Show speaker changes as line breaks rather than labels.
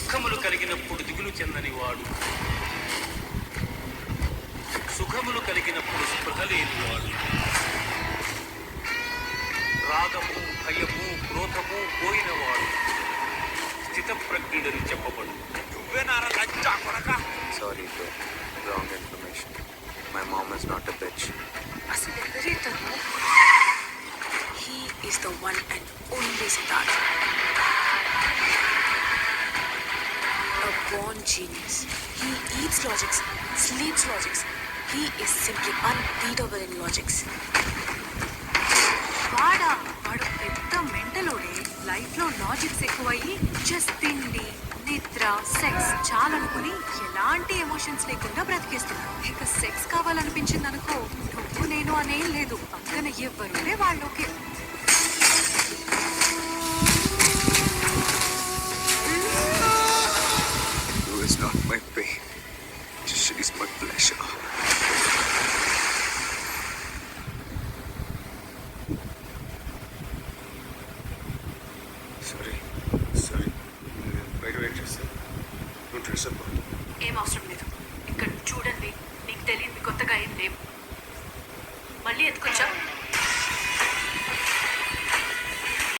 దుఃఖములు కలిగినప్పుడు దిగులు చెందని వాడు, సుఖములు కలిగినప్పుడు స్పృహ లేనివాడు, రాగము భయము క్రోధము పోయినవాడు స్థితప్రజ్ఞుడని చెప్పబడు.
Sorry bro, wrong information. My mom is not a bitch.
He is the one and only Siddharth. A born genius. He eats logics, sleeps logics. He is simply unbeatable in logics.
వాడు పెద్ద మెంటలోడే. Life లో logics ఎక్కువయ్యి just తిండి నిద్ర sex చాలనుకుని ఎలాంటి emotions లేకుండా బ్రతికేస్తున్నాడు. ఇక sex కావాలనిపించింది అనుకో, నువ్వు నేను అనేం లేదు, పక్కన ఎవ్వరుంటే వాళ్ళోకే.
You is not my pain. She is my pleasure. Sorry. బయట వెయిట్ చేస్తాను. నువ్వు డ్రెస్ అప్.
ఏం అవసరం లేదు, ఇక్కడ చూడండి, నీకు తెలియదు కొత్తగా ఏం లేవు. మళ్ళీ ఎత్తుకొచ్చా.